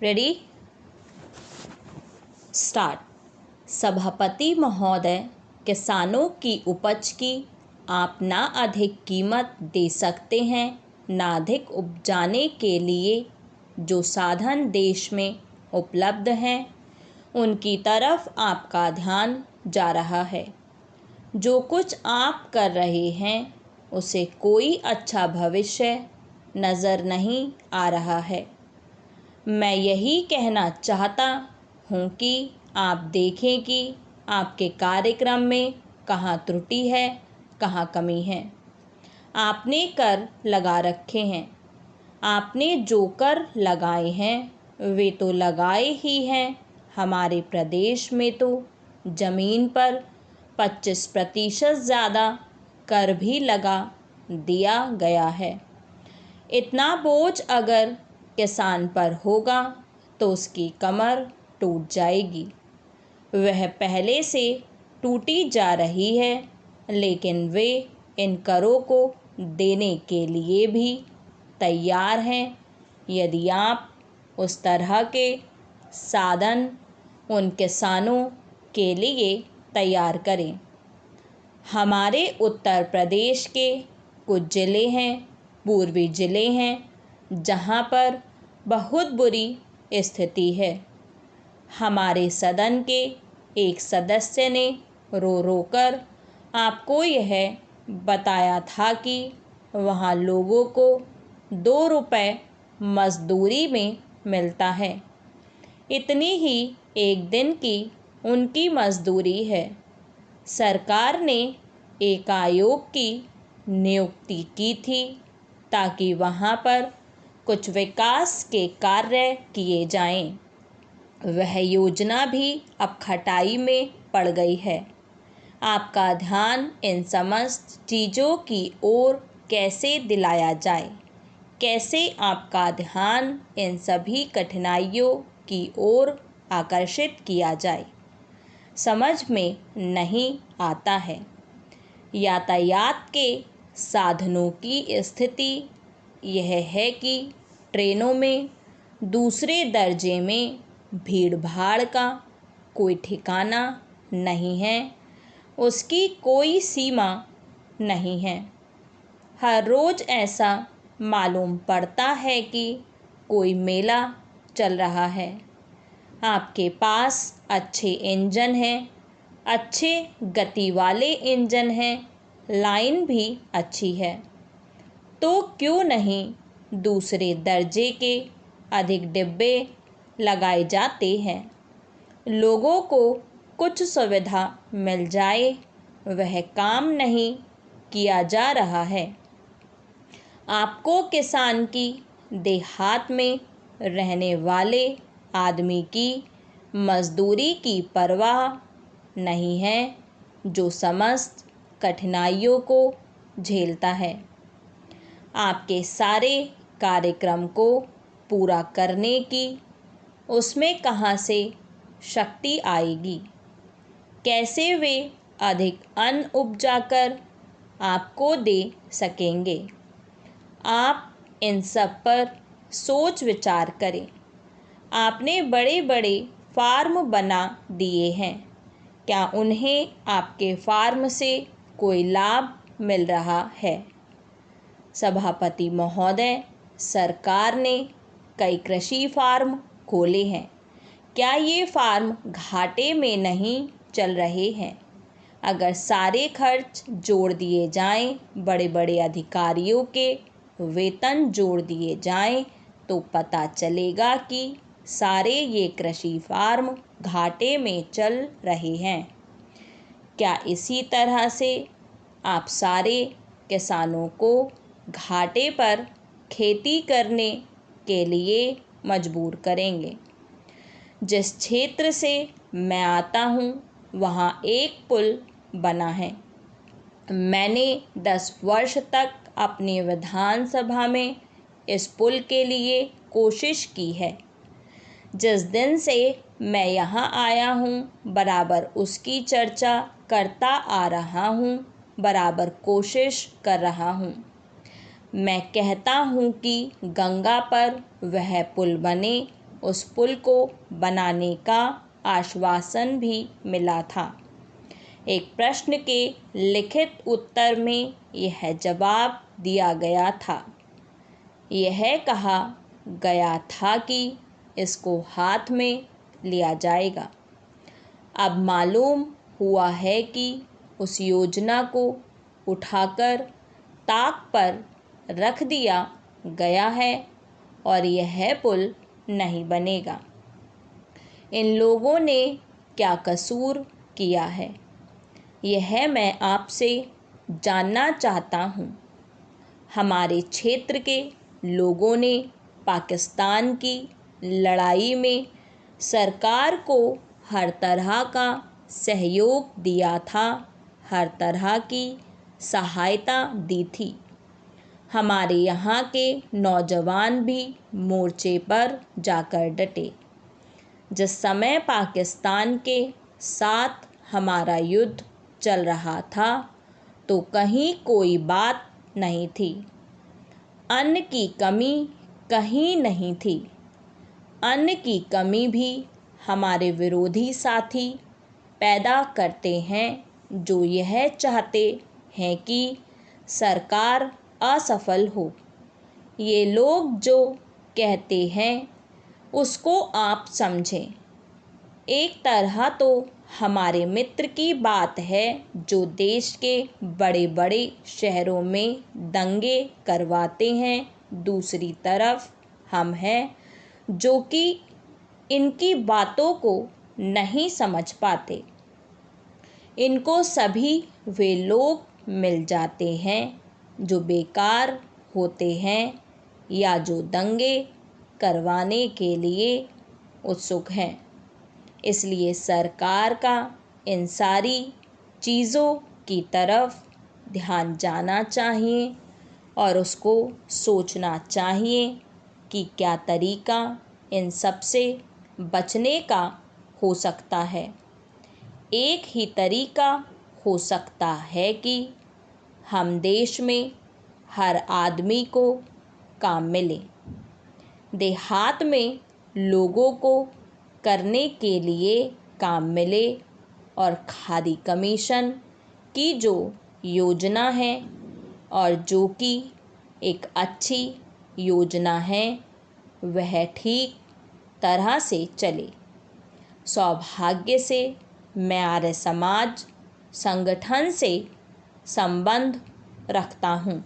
Ready start. सभापति महोदय, किसानों की उपज की आप ना अधिक कीमत दे सकते हैं, ना अधिक उपजाने के लिए जो साधन देश में उपलब्ध हैं उनकी तरफ आपका ध्यान जा रहा है। जो कुछ आप कर रहे हैं उसे कोई अच्छा भविष्य नज़र नहीं आ रहा है। मैं यही कहना चाहता हूँ कि आप देखें कि आपके कार्यक्रम में कहाँ त्रुटि है, कहाँ कमी है। आपने कर लगा रखे हैं, आपने जो कर लगाए हैं वे तो लगाए ही हैं। हमारे प्रदेश में तो ज़मीन पर 25% ज़्यादा कर भी लगा दिया गया है। इतना बोझ अगर किसान पर होगा तो उसकी कमर टूट जाएगी। वह पहले से टूटी जा रही है, लेकिन वे इन करों को देने के लिए भी तैयार हैं यदि आप उस तरह के साधन उन किसानों के लिए तैयार करें। हमारे उत्तर प्रदेश के कुछ ज़िले हैं, पूर्वी ज़िले हैं, जहाँ पर बहुत बुरी स्थिति है। हमारे सदन के एक सदस्य ने रो रो कर आपको यह बताया था कि वहाँ लोगों को 2 रुपये मजदूरी में मिलता है। इतनी ही एक दिन की उनकी मजदूरी है। सरकार ने एक आयोग की नियुक्ति की थी ताकि वहाँ पर कुछ विकास के कार्य किए जाएं। वह योजना भी अब खटाई में पड़ गई है। आपका ध्यान इन समस्त चीज़ों की ओर कैसे दिलाया जाए, कैसे आपका ध्यान इन सभी कठिनाइयों की ओर आकर्षित किया जाए, समझ में नहीं आता है। यातायात के साधनों की स्थिति यह है कि ट्रेनों में दूसरे दर्जे में भीड़ भाड़ का कोई ठिकाना नहीं है, उसकी कोई सीमा नहीं है। हर रोज़ ऐसा मालूम पड़ता है कि कोई मेला चल रहा है। आपके पास अच्छे इंजन हैं, अच्छे गति वाले इंजन हैं, लाइन भी अच्छी है, तो क्यों नहीं दूसरे दर्जे के अधिक डिब्बे लगाए जाते हैं। लोगों को कुछ सुविधा मिल जाए, वह काम नहीं किया जा रहा है। आपको किसान की देहात में रहने वाले आदमी की मजदूरी की परवाह नहीं है, जो समस्त कठिनाइयों को झेलता है। आपके सारे कार्यक्रम को पूरा करने की उसमें कहाँ से शक्ति आएगी? कैसे वे अधिक अन्न उपजाकर आपको दे सकेंगे? आप इन सब पर सोच विचार करें। आपने बड़े बड़े फार्म बना दिए हैं, क्या उन्हें आपके फार्म से कोई लाभ मिल रहा है? सभापति महोदय, सरकार ने कई कृषि फार्म खोले हैं, क्या ये फार्म घाटे में नहीं चल रहे हैं? अगर सारे खर्च जोड़ दिए जाएं, बड़े बड़े अधिकारियों के वेतन जोड़ दिए जाएं, तो पता चलेगा कि सारे ये कृषि फार्म घाटे में चल रहे हैं। क्या इसी तरह से आप सारे किसानों को घाटे पर खेती करने के लिए मजबूर करेंगे? जिस क्षेत्र से मैं आता हूँ वहाँ एक पुल बना है। मैंने 10 वर्ष तक अपनी विधानसभा में इस पुल के लिए कोशिश की है। जिस दिन से मैं यहाँ आया हूँ बराबर उसकी चर्चा करता आ रहा हूँ, बराबर कोशिश कर रहा हूँ। मैं कहता हूँ कि गंगा पर वह पुल बने, उस पुल को बनाने का आश्वासन भी मिला था। एक प्रश्न के लिखित उत्तर में यह जवाब दिया गया था। यह कहा गया था कि इसको हाथ में लिया जाएगा। अब मालूम हुआ है कि उस योजना को उठाकर ताक पर रख दिया गया है और यह पुल नहीं बनेगा। इन लोगों ने क्या कसूर किया है, यह मैं आपसे जानना चाहता हूँ। हमारे क्षेत्र के लोगों ने पाकिस्तान की लड़ाई में सरकार को हर तरह का सहयोग दिया था, हर तरह की सहायता दी थी। हमारे यहाँ के नौजवान भी मोर्चे पर जाकर डटे। जिस समय पाकिस्तान के साथ हमारा युद्ध चल रहा था तो कहीं कोई बात नहीं थी, अन्न की कमी कहीं नहीं थी। अन्न की कमी भी हमारे विरोधी साथी पैदा करते हैं, जो यह चाहते हैं कि सरकार असफल हो। ये लोग जो कहते हैं उसको आप समझें। एक तरह तो हमारे मित्र की बात है जो देश के बड़े बड़े शहरों में दंगे करवाते हैं। दूसरी तरफ हम हैं जो कि इनकी बातों को नहीं समझ पाते। इनको सभी वे लोग मिल जाते हैं जो बेकार होते हैं या जो दंगे करवाने के लिए उत्सुक हैं। इसलिए सरकार का इन सारी चीज़ों की तरफ ध्यान जाना चाहिए और उसको सोचना चाहिए कि क्या तरीका इन सब से बचने का हो सकता है। एक ही तरीका हो सकता है कि हम देश में हर आदमी को काम मिले। देहात में लोगों को करने के लिए काम मिले और खादी कमीशन की जो योजना है और जो कि एक अच्छी योजना है वह ठीक तरह से चले। सौभाग्य से मैं आर्य समाज संगठन से संबंध रखता हूँ।